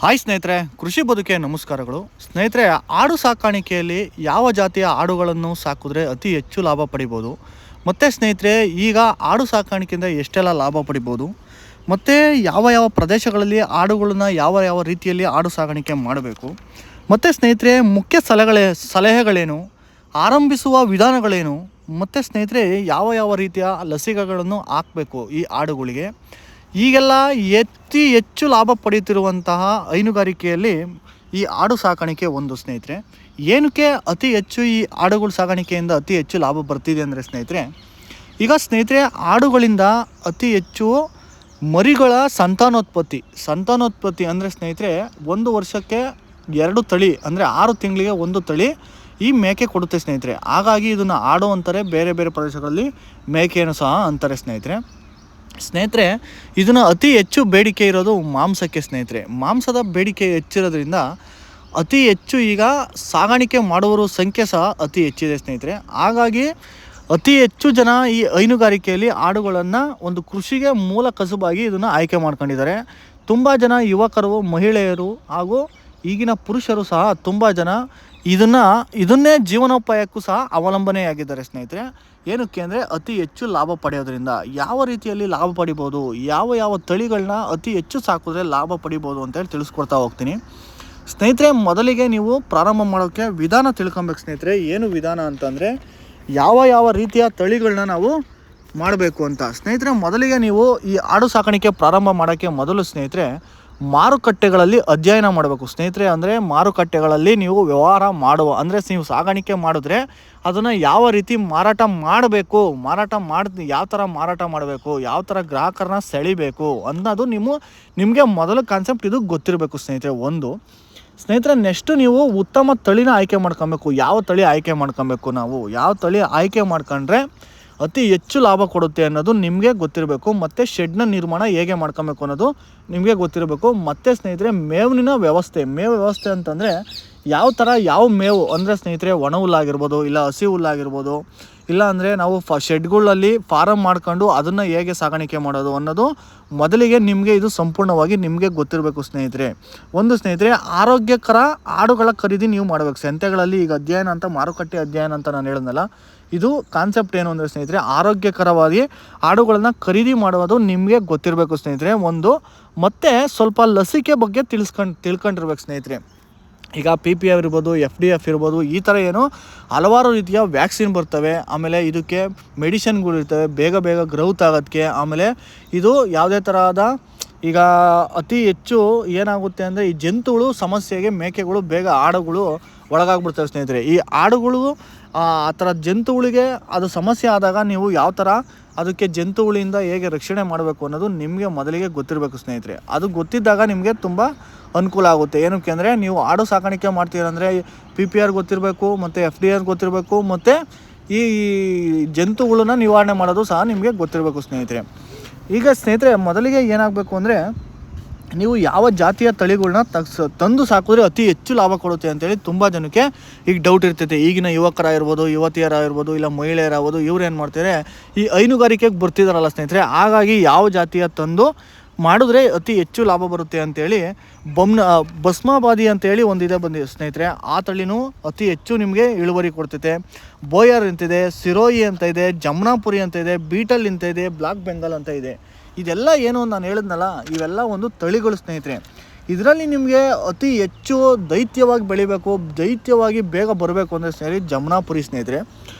Hi ಸ್ನೇಹಿತರೆ, ಕೃಷಿ ಬದುಕೆ ನಮಸ್ಕಾರಗಳು. ಸ್ನೇಹಿತರೆ, ಆಡು ಸಾಕಾಣಿಕೆಯಲ್ಲಿ ಯಾವ ಜಾತಿಯ ಆಡುಗಳನ್ನು ಸಾಕಿದ್ರೆ ಅತಿ ಹೆಚ್ಚು ಲಾಭ ಪಡಿಬೋದು, ಮತ್ತು ಸ್ನೇಹಿತರೆ ಈಗ ಆಡು ಸಾಕಾಣಿಕೆಯಿಂದ ಎಷ್ಟೆಲ್ಲ ಲಾಭ ಪಡಿಬೋದು, ಮತ್ತು ಯಾವ ಯಾವ ಪ್ರದೇಶಗಳಲ್ಲಿ ಆಡುಗಳನ್ನ ಯಾವ ಯಾವ ರೀತಿಯಲ್ಲಿ ಆಡು ಸಾಕಾಣಿಕೆ ಮಾಡಬೇಕು, ಮತ್ತು ಸ್ನೇಹಿತರೆ ಮುಖ್ಯ ಸಲಹೆಗಳೇನು, ಆರಂಭಿಸುವ ವಿಧಾನಗಳೇನು, ಮತ್ತು ಸ್ನೇಹಿತರೆ ಯಾವ ಯಾವ ರೀತಿಯ ಲಸಿಕೆಗಳನ್ನು ಹಾಕಬೇಕು ಈ ಆಡುಗಳಿಗೆ, ಈಗೆಲ್ಲ ಅತಿ ಹೆಚ್ಚು ಲಾಭ ಪಡೆಯುತ್ತಿರುವಂತಹ ಹೈನುಗಾರಿಕೆಯಲ್ಲಿ ಈ ಆಡು ಸಾಕಾಣಿಕೆ ಒಂದು. ಸ್ನೇಹಿತರೆ, ಏನಕ್ಕೆ ಅತಿ ಹೆಚ್ಚು ಈ ಆಡುಗಳ ಸಾಕಾಣಿಕೆಯಿಂದ ಅತಿ ಹೆಚ್ಚು ಲಾಭ ಬರ್ತಿದೆ ಅಂದರೆ ಸ್ನೇಹಿತರೆ, ಈಗ ಸ್ನೇಹಿತರೆ ಆಡುಗಳಿಂದ ಅತಿ ಹೆಚ್ಚು ಮರಿಗಳ ಸಂತಾನೋತ್ಪತ್ತಿ ಅಂದರೆ ಸ್ನೇಹಿತರೆ 1 ವರ್ಷಕ್ಕೆ 2 ತಳಿ ಅಂದರೆ 6 ತಿಂಗಳಿಗೆ 1 ತಳಿ ಈ ಮೇಕೆ ಕೊಡುತ್ತೆ ಸ್ನೇಹಿತರೆ. ಹಾಗಾಗಿ ಇದನ್ನು ಆಡು ಅಂತಾರೆ, ಬೇರೆ ಬೇರೆ ಪ್ರದೇಶಗಳಲ್ಲಿ ಮೇಕೆಯನ್ನು ಸಹ ಅಂತಾರೆ ಸ್ನೇಹಿತರೆ. ಇದನ್ನು ಅತಿ ಹೆಚ್ಚು ಬೇಡಿಕೆ ಇರೋದು ಮಾಂಸಕ್ಕೆ ಸ್ನೇಹಿತರೆ. ಮಾಂಸದ ಬೇಡಿಕೆ ಹೆಚ್ಚಿರೋದ್ರಿಂದ ಅತಿ ಹೆಚ್ಚು ಈಗ ಸಾಗಾಣಿಕೆ ಮಾಡುವವರ ಸಂಖ್ಯೆ ಸಹ ಅತಿ ಹೆಚ್ಚಿದೆ ಸ್ನೇಹಿತರೆ. ಹಾಗಾಗಿ ಅತಿ ಹೆಚ್ಚು ಜನ ಈ ಹೈನುಗಾರಿಕೆಯಲ್ಲಿ ಆಡುಗಳನ್ನು ಒಂದು ಕೃಷಿಗೆ ಮೂಲ ಕಸುಬಾಗಿ ಇದನ್ನು ಆಯ್ಕೆ ಮಾಡ್ಕೊಂಡಿದ್ದಾರೆ. ತುಂಬ ಜನ ಯುವಕರು, ಮಹಿಳೆಯರು ಹಾಗೂ ಈಗಿನ ಪುರುಷರು ಸಹ ತುಂಬ ಜನ ಇದನ್ನೇ ಜೀವನೋಪಾಯಕ್ಕೂ ಸಹ ಅವಲಂಬನೆಯಾಗಿದ್ದಾರೆ ಸ್ನೇಹಿತರೆ. ಏನಕ್ಕೆ ಅಂದರೆ ಅತಿ ಹೆಚ್ಚು ಲಾಭ ಪಡೆಯೋದ್ರಿಂದ. ಯಾವ ರೀತಿಯಲ್ಲಿ ಲಾಭ ಪಡಿಬೋದು, ಯಾವ ತಳಿಗಳನ್ನ ಅತಿ ಹೆಚ್ಚು ಸಾಕಿದ್ರೆ ಲಾಭ ಪಡಿಬೋದು ಅಂತೇಳಿ ತಿಳಿಸ್ಕೊಡ್ತಾ ಹೋಗ್ತೀನಿ ಸ್ನೇಹಿತರೆ. ಮೊದಲಿಗೆ ನೀವು ಪ್ರಾರಂಭ ಮಾಡೋಕ್ಕೆ ವಿಧಾನ ತಿಳ್ಕೊಬೇಕು ಸ್ನೇಹಿತರೆ. ಏನು ವಿಧಾನ ಅಂತಂದರೆ ಯಾವ ರೀತಿಯ ತಳಿಗಳನ್ನ ನಾವು ಮಾಡಬೇಕು ಅಂತ ಸ್ನೇಹಿತರೆ. ಮೊದಲಿಗೆ ನೀವು ಈ ಆಡು ಸಾಕಾಣಿಕೆ ಪ್ರಾರಂಭ ಮಾಡೋಕ್ಕೆ ಮೊದಲು ಸ್ನೇಹಿತರೆ ಮಾರುಕಟ್ಟೆಗಳಲ್ಲಿ ಅಧ್ಯಯನ ಮಾಡಬೇಕು ಸ್ನೇಹಿತರೆ. ಅಂದರೆ ಮಾರುಕಟ್ಟೆಗಳಲ್ಲಿ ನೀವು ವ್ಯವಹಾರ ಅಂದರೆ ನೀವು ಸಾಗಾಣಿಕೆ ಮಾಡಿದ್ರೆ ಅದನ್ನು ಯಾವ ರೀತಿ ಮಾರಾಟ ಮಾಡಬೇಕು, ಯಾವ ಥರ ಮಾರಾಟ ಮಾಡಬೇಕು, ಯಾವ ಥರ ಗ್ರಾಹಕರನ್ನ ಸೆಳಿಬೇಕು ಅನ್ನೋದು ನಿಮಗೆ ಮೊದಲ ಕಾನ್ಸೆಪ್ಟ್ ಇದು ಗೊತ್ತಿರಬೇಕು ಸ್ನೇಹಿತರೆ. ಒಂದು ಸ್ನೇಹಿತರೆ, ನೆಕ್ಸ್ಟು ನೀವು ಉತ್ತಮ ತಳಿನ ಆಯ್ಕೆ ಮಾಡ್ಕೊಬೇಕು. ಯಾವ ತಳಿ ಆಯ್ಕೆ ಮಾಡ್ಕೊಬೇಕು, ಯಾವ ತಳಿ ಆಯ್ಕೆ ಮಾಡ್ಕೊಂಡ್ರೆ ಅತಿ ಹೆಚ್ಚು ಲಾಭ ಕೊಡುತ್ತೆ ಅನ್ನೋದು ನಿಮಗೆ ಗೊತ್ತಿರಬೇಕು. ಮತ್ತು ಶೆಡ್ನ ನಿರ್ಮಾಣ ಹೇಗೆ ಮಾಡ್ಕೊಬೇಕು ಅನ್ನೋದು ನಿಮಗೆ ಗೊತ್ತಿರಬೇಕು. ಮತ್ತು ಸ್ನೇಹಿತರೆ ಮೇವಿನ ವ್ಯವಸ್ಥೆ ಅಂತಂದರೆ ಯಾವ ಮೇವು ಅಂದರೆ ಸ್ನೇಹಿತರೆ ಒಣ ಹುಲ್ಲಾಗಿರ್ಬೋದು, ಇಲ್ಲ ಹಸಿ ಹುಲ್ಲಾಗಿರ್ಬೋದು, ಇಲ್ಲ ಅಂದರೆ ನಾವು ಶೆಡ್ಗಳಲ್ಲಿ ಫಾರಮ್ ಮಾಡ್ಕೊಂಡು ಅದನ್ನು ಹೇಗೆ ಸಾಗಾಣಿಕೆ ಮಾಡೋದು ಅನ್ನೋದು ಮೊದಲಿಗೆ ನಿಮಗೆ ಇದು ಸಂಪೂರ್ಣವಾಗಿ ನಿಮಗೆ ಗೊತ್ತಿರಬೇಕು ಸ್ನೇಹಿತರೆ. ಒಂದು ಸ್ನೇಹಿತರೆ, ಆರೋಗ್ಯಕರ ಆಡುಗಳ ಖರೀದಿ ನೀವು ಮಾಡಬೇಕು. ಸಂತೆಗಳಲ್ಲಿ ಈಗ ಅಧ್ಯಯನ ಅಂತ, ಮಾರುಕಟ್ಟೆ ಅಧ್ಯಯನ ಅಂತ ನಾನು ಹೇಳಿದ್ನಲ್ಲ, ಇದು ಕಾನ್ಸೆಪ್ಟ್ ಏನು ಅಂದರೆ ಸ್ನೇಹಿತರೆ ಆರೋಗ್ಯಕರವಾಗಿ ಆಡುಗಳನ್ನು ಖರೀದಿ ಮಾಡೋದು ನಿಮಗೆ ಗೊತ್ತಿರಬೇಕು ಸ್ನೇಹಿತರೆ. ಒಂದು ಮತ್ತು ಸ್ವಲ್ಪ ಲಸಿಕೆ ಬಗ್ಗೆ ತಿಳ್ಕೊಂಡಿರ್ಬೇಕು ಸ್ನೇಹಿತರೆ. ಈಗ PPF ಇರ್ಬೋದು, FDF ಇರ್ಬೋದು, ಈ ಥರ ಹಲವಾರು ರೀತಿಯ ವ್ಯಾಕ್ಸಿನ್ ಬರ್ತವೆ. ಆಮೇಲೆ ಇದಕ್ಕೆ ಮೆಡಿಷನ್ಗಳು ಇರ್ತವೆ ಬೇಗ ಗ್ರೌತ್ ಆಗೋದಕ್ಕೆ. ಆಮೇಲೆ ಇದು ಯಾವುದೇ ಥರದ ಈಗ ಅತಿ ಹೆಚ್ಚು ಏನಾಗುತ್ತೆ ಅಂದರೆ ಈ ಜಂತುಗಳು ಸಮಸ್ಯೆಗೆ ಮೇಕೆಗಳು ಆಡುಗಳು ಒಳಗಾಗ್ಬಿಡ್ತವೆ ಸ್ನೇಹಿತರೆ. ಈ ಆಡುಗಳು ಆ ಥರ ಜಂತುಗಳಿಗೆ ಅದು ಸಮಸ್ಯೆ ಆದಾಗ ನೀವು ಯಾವ ಥರ ಅದಕ್ಕೆ ಜಂತುಗಳಿಂದ ಹೇಗೆ ರಕ್ಷಣೆ ಮಾಡಬೇಕು ಅನ್ನೋದು ನಿಮಗೆ ಮೊದಲಿಗೆ ಗೊತ್ತಿರಬೇಕು ಸ್ನೇಹಿತರೆ. ಅದು ಗೊತ್ತಿದ್ದಾಗ ನಿಮಗೆ ತುಂಬ ಅನುಕೂಲ ಆಗುತ್ತೆ. ಏನಕ್ಕೆ ಅಂದರೆ ನೀವು ಆಡು ಸಾಕಾಣಿಕೆ ಮಾಡ್ತೀರಂದರೆ PPR ಗೊತ್ತಿರಬೇಕು, ಮತ್ತು FDR ಗೊತ್ತಿರಬೇಕು, ಮತ್ತು ಈ ಜಂತುಗಳನ್ನ ನಿವಾರಣೆ ಮಾಡೋದು ಸಹ ನಿಮಗೆ ಗೊತ್ತಿರಬೇಕು ಸ್ನೇಹಿತರೆ. ಈಗ ಸ್ನೇಹಿತರೆ ಮೊದಲಿಗೆ ಏನಾಗಬೇಕು ಅಂದರೆ ನೀವು ಯಾವ ಜಾತಿಯ ತಳಿಗಳನ್ನ ತಂದು ಸಾಕಿದ್ರೆ ಅತಿ ಹೆಚ್ಚು ಲಾಭ ಕೊಡುತ್ತೆ ಅಂತೇಳಿ ತುಂಬ ಜನಕ್ಕೆ ಈಗ ಡೌಟ್ ಇರ್ತೈತೆ. ಈಗಿನ ಯುವಕರಾಗಿರ್ಬೋದು, ಯುವತಿಯರಾಗಿರ್ಬೋದು, ಇಲ್ಲ ಮಹಿಳೆಯರಾಗ್ಬೋದು, ಇವ್ರು ಏನು ಮಾಡ್ತಾರೆ ಈ ಹೈನುಗಾರಿಕೆಗೆ ಬರ್ತಿದಾರಲ್ಲ ಸ್ನೇಹಿತರೆ. ಹಾಗಾಗಿ ಯಾವ ಜಾತಿಯ ತಂದು ಮಾಡಿದ್ರೆ ಅತಿ ಹೆಚ್ಚು ಲಾಭ ಬರುತ್ತೆ ಅಂತೇಳಿ ಭಸ್ಮಾಬಾದಿ ಅಂತೇಳಿ ಒಂದಿದೆ ಬಂದಿದೆ ಸ್ನೇಹಿತರೆ. ಆ ತಳಿನೂ ಅತಿ ಹೆಚ್ಚು ನಿಮಗೆ ಇಳುವರಿ ಕೊಡ್ತೈತೆ. ಬೋಯರ್ ಅಂತಿದೆ, ಸಿರೋಯಿ ಅಂತ ಇದೆ, ಜಮ್ನಾಪುರಿ ಅಂತ ಇದೆ, ಬೀಟಲ್ ಅಂತ ಇದೆ, ಬ್ಲಾಕ್ ಬೆಂಗಾಲ್ ಅಂತ ಇದೆ. ಇದೆಲ್ಲ ಏನು ನಾನು ಹೇಳಿದ್ನಲ್ಲ, ಇವೆಲ್ಲ ಒಂದು ತಳಿಗಳು ಸ್ನೇಹಿತರೆ. ಇದರಲ್ಲಿ ನಿಮಗೆ ಅತಿ ಹೆಚ್ಚು ದೈತ್ಯವಾಗಿ ಬೆಳಿಬೇಕು, ದೈತ್ಯವಾಗಿ ಬೇಗ ಬರಬೇಕು ಅಂದರೆ ಜಮ್ನಾಪುರಿ ಸ್ನೇಹಿತರೆ.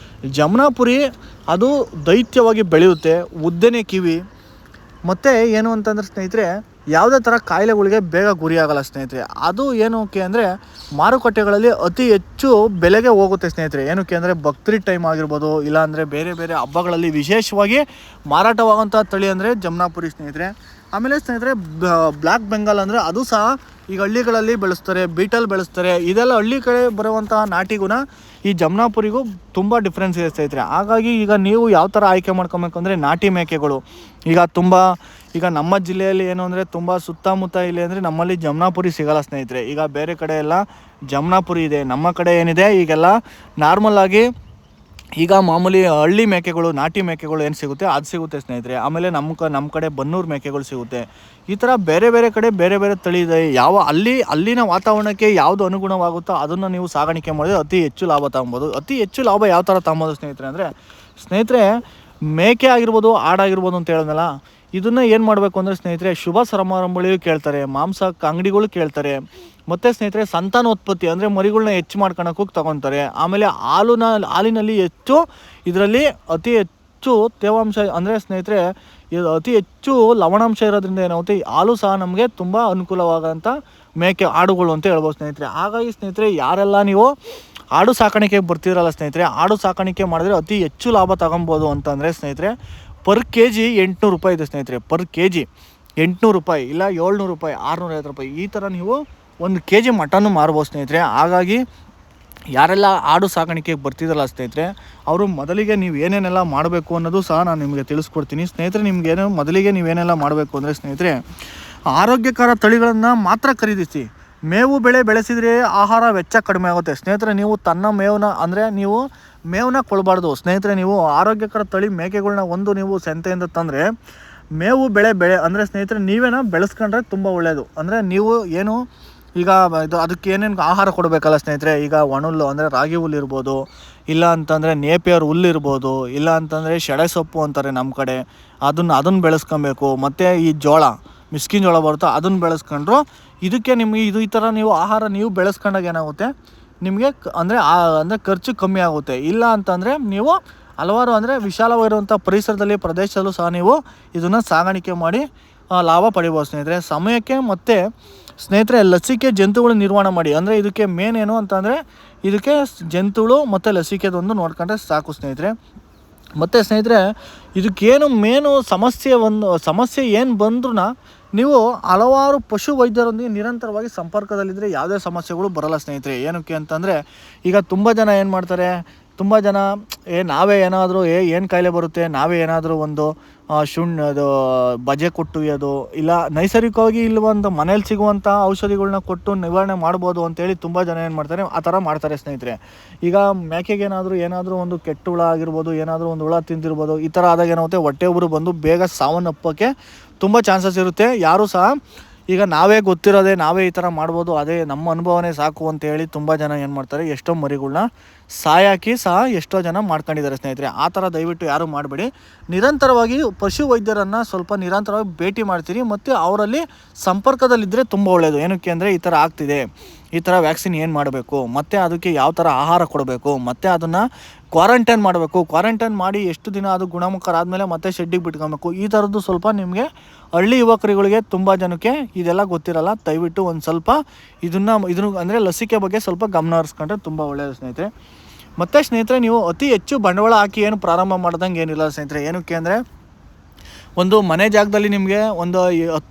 ಜಮ್ನಾಪುರಿ ಅದು ದೈತ್ಯವಾಗಿ ಬೆಳೆಯುತ್ತೆ, ಉದ್ದನೆ ಕಿವಿ, ಮತ್ತು ಏನು ಅಂತಂದರೆ ಸ್ನೇಹಿತರೆ ಯಾವುದೇ ಥರ ಕಾಯಿಲೆಗಳಿಗೆ ಬೇಗ ಗುರಿಯಾಗಲ್ಲ ಸ್ನೇಹಿತರೆ. ಅದು ಏನಕ್ಕೆ ಅಂದರೆ ಮಾರುಕಟ್ಟೆಗಳಲ್ಲಿ ಅತಿ ಹೆಚ್ಚು ಬೆಲೆಗೆ ಹೋಗುತ್ತೆ ಸ್ನೇಹಿತರೆ. ಏನಕ್ಕೆ ಅಂದರೆ ಬಕ್ರೀದ್ ಟೈಮ್ ಆಗಿರ್ಬೋದು, ಇಲ್ಲಾಂದರೆ ಬೇರೆ ಹಬ್ಬಗಳಲ್ಲಿ ವಿಶೇಷವಾಗಿ ಮಾರಾಟವಾಗುವಂಥ ತಳಿ ಅಂದರೆ ಜಮ್ನಾಪುರಿ ಸ್ನೇಹಿತರೆ. ಆಮೇಲೆ ಸ್ನೇಹಿತರೆ ಬ್ಲ್ಯಾಕ್ ಬೆಂಗಾಲ್ ಅಂದರೆ ಅದು ಸಹ ಈಗ ಹಳ್ಳಿಗಳಲ್ಲಿ ಬೆಳೆಸ್ತಾರೆ, ಬೀಟಲ್ ಬೆಳೆಸ್ತಾರೆ. ಇದೆಲ್ಲ ಹಳ್ಳಿ ಕಡೆ ಬರುವಂತಹ ನಾಟಿಗುಣ ಈ ಜಮ್ನಾಪುರಿಗೂ ತುಂಬ ಡಿಫ್ರೆನ್ಸ್ ಇದೆ ಸ್ನೇಹಿತರೆ. ಹಾಗಾಗಿ ಈಗ ನೀವು ಯಾವ ಥರ ಆಯ್ಕೆ ಮಾಡ್ಕೊಬೇಕು ಅಂದರೆ ನಾಟಿ ಮೇಕೆಗಳು ಈಗ ನಮ್ಮ ಜಿಲ್ಲೆಯಲ್ಲಿ ಏನು ಅಂದರೆ ತುಂಬ ಸುತ್ತಮುತ್ತ ಇಲ್ಲಿ ಅಂದರೆ ನಮ್ಮಲ್ಲಿ ಜಮ್ನಾಪುರಿ ಸಿಗೋಲ್ಲ ಸ್ನೇಹಿತರೆ. ಈಗ ಬೇರೆ ಕಡೆ ಎಲ್ಲ ಜಮ್ನಾಪುರಿ ಇದೆ, ನಮ್ಮ ಕಡೆ ಏನಿದೆ ಈಗೆಲ್ಲ ನಾರ್ಮಲ್ ಆಗಿ ಈಗ ಮಾಮೂಲಿ ಹಳ್ಳಿ ಮೇಕೆಗಳು, ನಾಟಿ ಮೇಕೆಗಳು ಏನು ಸಿಗುತ್ತೆ ಅದು ಸಿಗುತ್ತೆ ಸ್ನೇಹಿತರೆ. ಆಮೇಲೆ ನಮ್ಮ ಕಡೆ ಬನ್ನೂರು ಮೇಕೆಗಳು ಸಿಗುತ್ತೆ. ಈ ಥರ ಬೇರೆ ಬೇರೆ ಕಡೆ ಬೇರೆ ಬೇರೆ ತಳಿ ಇದೆ. ಅಲ್ಲಿನ ವಾತಾವರಣಕ್ಕೆ ಯಾವುದು ಅನುಗುಣವಾಗುತ್ತೋ ಅದನ್ನು ನೀವು ಸಾಗಾಣಿಕೆ ಮಾಡಿದ್ರೆ ಅತಿ ಹೆಚ್ಚು ಲಾಭ ತಗೊಬೋದು. ಅತಿ ಹೆಚ್ಚು ಲಾಭ ಯಾವ ಥರ ತಗೊಬೋದು ಸ್ನೇಹಿತರೆ ಅಂದರೆ, ಸ್ನೇಹಿತರೆ ಮೇಕೆ ಆಗಿರ್ಬೋದು, ಆಡಾಗಿರ್ಬೋದು ಅಂತ ಹೇಳಿದ್ನಲ್ಲ, ಇದನ್ನು ಏನು ಮಾಡಬೇಕು ಅಂದರೆ ಸ್ನೇಹಿತರೆ, ಶುಭ ಸಮಾರಂಭಗಳಿಗೂ ಕೇಳ್ತಾರೆ, ಮಾಂಸ ಅಂಗಡಿಗಳು ಕೇಳ್ತಾರೆ, ಮತ್ತು ಸ್ನೇಹಿತರೆ ಸಂತಾನೋತ್ಪತ್ತಿ ಅಂದರೆ ಮರಿಗಳನ್ನ ಹೆಚ್ಚು ಮಾಡ್ಕೊಳಕ್ಕೂ ತಗೊತಾರೆ. ಆಮೇಲೆ ಹಾಲಿನಲ್ಲಿ ಹೆಚ್ಚು ಇದರಲ್ಲಿ ಅತಿ ಹೆಚ್ಚು ತೇವಾಂಶ ಅಂದರೆ ಸ್ನೇಹಿತರೆ ಇದು ಅತಿ ಹೆಚ್ಚು ಲವಣಾಂಶ ಇರೋದ್ರಿಂದ ಏನಾಗುತ್ತೆ, ಹಾಲು ಸಹ ನಮಗೆ ತುಂಬ ಅನುಕೂಲವಾಗೋಂಥ ಮೇಕೆ ಆಡುಗಳು ಅಂತ ಹೇಳ್ಬೋದು ಸ್ನೇಹಿತರೆ. ಹಾಗಾಗಿ ಸ್ನೇಹಿತರೆ ಯಾರೆಲ್ಲ ನೀವು ಆಡು ಸಾಕಾಣಿಕೆಗೆ ಬರ್ತಿರಲ್ಲ ಸ್ನೇಹಿತರೆ, ಆಡು ಸಾಕಾಣಿಕೆ ಮಾಡಿದ್ರೆ ಅತಿ ಹೆಚ್ಚು ಲಾಭ ತಗೊಬೋದು ಅಂತಂದರೆ ಸ್ನೇಹಿತರೆ, ಪರ್ ಕೆ ಜಿ 800 ರೂಪಾಯಿ ಇದೆ ಸ್ನೇಹಿತರೆ. ಪರ್ ಕೆ ಜಿ 800 ರೂಪಾಯಿ, ಇಲ್ಲ 700 ರೂಪಾಯಿ, 650 ರೂಪಾಯಿ, ಈ ಥರ ನೀವು 1 ಕೆ ಜಿ ಮಟನ್ನು ಮಾರ್ಬೋದು ಸ್ನೇಹಿತರೆ. ಹಾಗಾಗಿ ಯಾರೆಲ್ಲ ಆಡು ಸಾಕಾಣಿಕೆಗೆ ಬರ್ತಿದ್ರಲ್ಲ ಸ್ನೇಹಿತರೆ, ಅವರು ಮೊದಲಿಗೆ ನೀವು ಏನೇನೆಲ್ಲ ಮಾಡಬೇಕು ಅನ್ನೋದು ಸಹ ನಾನು ನಿಮಗೆ ತಿಳಿಸ್ಕೊಡ್ತೀನಿ ಸ್ನೇಹಿತರೆ. ಮೊದಲಿಗೆ ನೀವೇನೆಲ್ಲ ಮಾಡಬೇಕು ಅಂದರೆ ಸ್ನೇಹಿತರೆ, ಆರೋಗ್ಯಕರ ತಳಿಗಳನ್ನು ಮಾತ್ರ ಖರೀದಿಸಿ. ಮೇವು ಬೆಳೆಸಿದರೆ ಆಹಾರ ವೆಚ್ಚ ಕಡಿಮೆ ಆಗುತ್ತೆ ಸ್ನೇಹಿತರೆ. ನೀವು ತನ್ನ ನೀವು ಮೇವನ್ನ ಕೊಡಬಾರ್ದು ಸ್ನೇಹಿತರೆ. ನೀವು ಆರೋಗ್ಯಕರ ತಳಿ ಮೇಕೆಗಳನ್ನ ನೀವು ಸಂತೆಯಿಂದ ತಂದರೆ ಮೇವು ಅಂದರೆ ಸ್ನೇಹಿತರೆ ನೀವೇನ ಬೆಳೆಸ್ಕೊಂಡ್ರೆ ತುಂಬ ಒಳ್ಳೆಯದು. ಅಂದರೆ ನೀವು ಏನು ಈಗ ಅದಕ್ಕೆ ಏನೇನು ಆಹಾರ ಕೊಡಬೇಕಲ್ಲ ಸ್ನೇಹಿತರೆ. ಈಗ ಒಣಹುಲ್ಲು ಅಂದರೆ ರಾಗಿ ಹುಲ್ಲು ಇರ್ಬೋದು, ಇಲ್ಲ ಅಂತಂದರೆ ನೇಪಿಯರ್ ಹುಲ್ಲು ಇರ್ಬೋದು, ಇಲ್ಲ ಅಂತಂದರೆ ಶೆಡೆ ಸೊಪ್ಪು ಅಂತಾರೆ ನಮ್ಮ ಕಡೆ, ಅದನ್ನು ಬೆಳೆಸ್ಕೊಬೇಕು. ಮತ್ತು ಈ ಜೋಳ, ಮಿಸ್ಕಿನ್ ಜೋಳ ಬರುತ್ತೋ ಅದನ್ನು ಬೆಳೆಸ್ಕೊಂಡ್ರು ಇದಕ್ಕೆ ನಿಮಗೆ ಈ ಥರ ನೀವು ಆಹಾರ ನೀವು ಬೆಳೆಸ್ಕೊಂಡಾಗ ಏನಾಗುತ್ತೆ ನಿಮಗೆ ಅಂದರೆ ಖರ್ಚು ಕಮ್ಮಿ ಆಗುತ್ತೆ. ಇಲ್ಲ ಅಂತಂದರೆ ನೀವು ಹಲವಾರು ಅಂದರೆ ವಿಶಾಲವಾಗಿರುವಂಥ ಪ್ರದೇಶದಲ್ಲೂ ಸಹ ನೀವು ಇದನ್ನು ಸಾಗಾಣಿಕೆ ಮಾಡಿ ಲಾಭ ಪಡಿಬೋದು ಸ್ನೇಹಿತರೆ. ಸಮಯಕ್ಕೆ ಮತ್ತು ಸ್ನೇಹಿತರೆ ಲಸಿಕೆ ಜಂತುಗಳು ನಿರ್ವಹಣೆ ಮಾಡಿ. ಅಂದರೆ ಇದಕ್ಕೆ ಮೇನ್ ಏನು ಅಂತಂದರೆ ಇದಕ್ಕೆ ಜಂತುಗಳು ಮತ್ತು ಲಸಿಕೆದೊಂದು ನೋಡ್ಕೊಂಡ್ರೆ ಸಾಕು ಸ್ನೇಹಿತರೆ. ಮತ್ತು ಸ್ನೇಹಿತರೆ ಇದಕ್ಕೇನು ಮೇನು ಸಮಸ್ಯೆ ಏನು ಬಂದ್ರೂ ನೀವು ಹಲವಾರು ಪಶು ವೈದ್ಯರೊಂದಿಗೆ ನಿರಂತರವಾಗಿ ಸಂಪರ್ಕದಲ್ಲಿದ್ದರೆ ಯಾವುದೇ ಸಮಸ್ಯೆಗಳು ಬರೋಲ್ಲ ಸ್ನೇಹಿತರೆ. ಏನಕ್ಕೆ ಅಂತಂದರೆ ಈಗ ತುಂಬ ಜನ ಏನು ಮಾಡ್ತಾರೆ, ತುಂಬ ಜನ ನಾವೇ ಏನಾದರೂ ಏನು ಕಾಯಿಲೆ ಬರುತ್ತೆ, ನಾವೇ ಏನಾದರೂ ಒಂದು ಅದು ಬಜೆ ಕೊಟ್ಟು ಅದು ಇಲ್ಲ ನೈಸರ್ಗಿಕವಾಗಿ ಇಲ್ಲವಂತ ಮನೇಲಿ ಸಿಗುವಂಥ ಔಷಧಿಗಳನ್ನ ಕೊಟ್ಟು ನಿವಾರಣೆ ಮಾಡ್ಬೋದು ಅಂತೇಳಿ ತುಂಬ ಜನ ಏನು ಮಾಡ್ತಾರೆ, ಆ ಥರ ಮಾಡ್ತಾರೆ ಸ್ನೇಹಿತರೆ. ಈಗ ಮೇಕೆಗೆ ಏನಾದರೂ ಒಂದು ಕೆಟ್ಟ ಹುಳ ಆಗಿರ್ಬೋದು, ಏನಾದರೂ ಒಂದು ಹುಳ ತಿಂದಿರ್ಬೋದು, ಈ ಥರ ಆದಾಗ ಏನಾಗುತ್ತೆ ಹೊಟ್ಟೆ ಉರಿ ಬಂದು ಬೇಗ ಸಾವನ್ನಪ್ಪಕ್ಕೆ ತುಂಬ ಚಾನ್ಸಸ್ ಇರುತ್ತೆ. ಯಾರೂ ಸಹ ಈಗ ನಾವೇ ಗೊತ್ತಿರೋದೇ ನಾವೇ ಈ ಥರ ಮಾಡ್ಬೋದು, ಅದೇ ನಮ್ಮ ಅನುಭವನೇ ಸಾಕು ಅಂತೇಳಿ ತುಂಬ ಜನ ಏನು ಮಾಡ್ತಾರೆ, ಎಷ್ಟೋ ಮರಿಗಳನ್ನ ಸಾಯಾಕಿ ಸಹ ಎಷ್ಟೋ ಜನ ಮಾಡ್ಕೊಂಡಿದ್ದಾರೆ ಸ್ನೇಹಿತರೆ. ಆ ಥರ ದಯವಿಟ್ಟು ಯಾರೂ ಮಾಡಬೇಡಿ. ನಿರಂತರವಾಗಿ ಪಶು ವೈದ್ಯರನ್ನು ಸ್ವಲ್ಪ ನಿರಂತರವಾಗಿ ಭೇಟಿ ಮಾಡ್ತೀರಿ ಮತ್ತು ಅವರಲ್ಲಿ ಸಂಪರ್ಕದಲ್ಲಿದ್ದರೆ ತುಂಬ ಒಳ್ಳೆಯದು. ಏನಕ್ಕೆ ಅಂದರೆ ಈ ಥರ ಆಗ್ತಿದೆ, ಈ ಥರ ವ್ಯಾಕ್ಸಿನ್ ಏನು ಮಾಡಬೇಕು, ಮತ್ತು ಅದಕ್ಕೆ ಯಾವ ಥರ ಆಹಾರ ಕೊಡಬೇಕು, ಮತ್ತು ಅದನ್ನು ಕ್ವಾರಂಟೈನ್ ಮಾಡಬೇಕು. ಕ್ವಾರಂಟೈನ್ ಮಾಡಿ ಎಷ್ಟು ದಿನ ಅದು ಗುಣಮುಖರಾದಮೇಲೆ ಮತ್ತೆ ಶೆಡ್ಡಿಗೆ ಬಿಟ್ಕೊಬೇಕು. ಈ ಥರದ್ದು ಸ್ವಲ್ಪ ನಿಮಗೆ ಹಳ್ಳಿ ಯುವಕರುಗಳಿಗೆ ತುಂಬ ಜನಕ್ಕೆ ಇದೆಲ್ಲ ಗೊತ್ತಿರಲ್ಲ. ದಯವಿಟ್ಟು ಒಂದು ಸ್ವಲ್ಪ ಇದನ್ನು ಅಂದರೆ ಲಸಿಕೆ ಬಗ್ಗೆ ಸ್ವಲ್ಪ ಗಮನ ಹರಿಸ್ಕೊಂಡ್ರೆ ತುಂಬ ಒಳ್ಳೆಯದು ಸ್ನೇಹಿತರೆ. ಮತ್ತು ಸ್ನೇಹಿತರೆ ನೀವು ಅತಿ ಹೆಚ್ಚು ಬಂಡವಾಳ ಹಾಕಿ ಏನು ಪ್ರಾರಂಭ ಮಾಡ್ದಂಗೆ ಏನಿಲ್ಲ ಸ್ನೇಹಿತರೆ. ಏನಕ್ಕೆ ಅಂದರೆ ಒಂದು ಮನೆ ಜಾಗದಲ್ಲಿ ನಿಮಗೆ ಒಂದು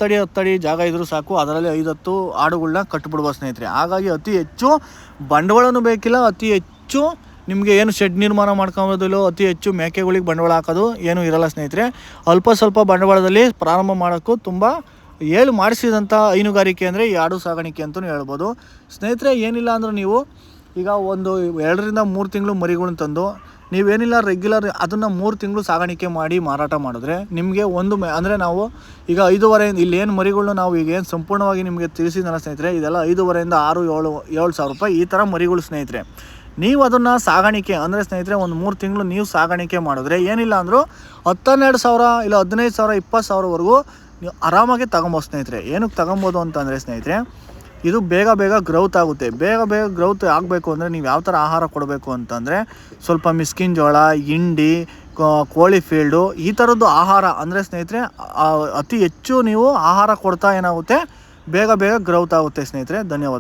10 ಅಡಿ ಜಾಗ ಇದ್ರೂ ಸಾಕು, ಅದರಲ್ಲಿ 5-10 ಆಡುಗಳನ್ನ ಕಟ್ಟಿಬಿಡ್ಬೋದು ಸ್ನೇಹಿತರೆ. ಹಾಗಾಗಿ ಅತಿ ಹೆಚ್ಚು ಬಂಡವಾಳನೂ ಬೇಕಿಲ್ಲ, ಅತಿ ಹೆಚ್ಚು ನಿಮಗೆ ಏನು ಶೆಡ್ ನಿರ್ಮಾಣ ಮಾಡ್ಕೊಬೋದಿಲ್ಲೋ, ಅತಿ ಹೆಚ್ಚು ಮೇಕೆಗಳಿಗೆ ಬಂಡವಾಳ ಹಾಕೋದು ಏನೂ ಇರಲ್ಲ ಸ್ನೇಹಿತರೆ. ಅಲ್ಪ ಸ್ವಲ್ಪ ಬಂಡವಾಳದಲ್ಲಿ ಪ್ರಾರಂಭ ಮಾಡೋಕ್ಕೂ ತುಂಬ ಮಾಡಿಸಿದಂಥ ಹೈನುಗಾರಿಕೆ ಅಂದರೆ ಈ ಆಡು ಸಾಗಾಣಿಕೆ ಅಂತಲೂ ಹೇಳ್ಬೋದು ಸ್ನೇಹಿತರೆ. ಏನಿಲ್ಲ ಅಂದರೂ ನೀವು ಈಗ ಒಂದು 2-3 ತಿಂಗಳು ಮರಿಗಳನ್ನ ತಂದು ನೀವೇನಿಲ್ಲ ರೆಗ್ಯುಲರ್ ಅದನ್ನು 3 ತಿಂಗಳು ಸಾಗಾಣಿಕೆ ಮಾಡಿ ಮಾರಾಟ ಮಾಡಿದ್ರೆ ನಿಮಗೆ ಅಂದರೆ ನಾವು ಈಗ 5,500 ಇಲ್ಲೇನು ಮರಿಗಳನ್ನ ನಾವು ಈಗ ಏನು ಸಂಪೂರ್ಣವಾಗಿ ನಿಮಗೆ ತಿಳಿಸಿದಲ್ಲ ಸ್ನೇಹಿತರೆ, ಇದೆಲ್ಲ 5,500 6-7 ಸಾವಿರ ರೂಪಾಯಿ ಈ ಥರ ಮರಿಗಳು ಸ್ನೇಹಿತರೆ. ನೀವು ಅದನ್ನು ಸಾಗಾಣಿಕೆ ಅಂದರೆ ಸ್ನೇಹಿತರೆ ಒಂದು 3 ತಿಂಗಳು ನೀವು ಸಾಗಾಣಿಕೆ ಮಾಡಿದ್ರೆ ಏನಿಲ್ಲ ಅಂದರೂ 10-12 ಸಾವಿರ ಇಲ್ಲ 15 ಸಾವಿರ 20 ಸಾವಿರವರೆಗೂ ನೀವು ಆರಾಮಾಗಿ ತಗೊಬೋದು ಸ್ನೇಹಿತರೆ. ಏನಕ್ಕೆ ತಗೊಬೋದು ಅಂತಂದರೆ ಸ್ನೇಹಿತರೆ, ಇದು ಬೇಗ ಗ್ರೌತ್ ಆಗುತ್ತೆ. ಬೇಗ ಗ್ರೌತ್ ಆಗಬೇಕು ಅಂದರೆ ನೀವು ಯಾವ ಥರ ಆಹಾರ ಕೊಡಬೇಕು ಅಂತಂದರೆ ಸ್ವಲ್ಪ ಮಿಸ್ಕಿನ್ ಜೋಳ, ಹಿಂಡಿ, ಕೋಳಿ ಫೀಲ್ಡು ಈ ಥರದ್ದು ಆಹಾರ ಅಂದರೆ ಸ್ನೇಹಿತರೆ ಅತಿ ಹೆಚ್ಚು ನೀವು ಆಹಾರ ಕೊಡ್ತಾ ಏನಾಗುತ್ತೆ ಬೇಗ ಗ್ರೌತ್ ಆಗುತ್ತೆ ಸ್ನೇಹಿತರೆ. ಧನ್ಯವಾದ.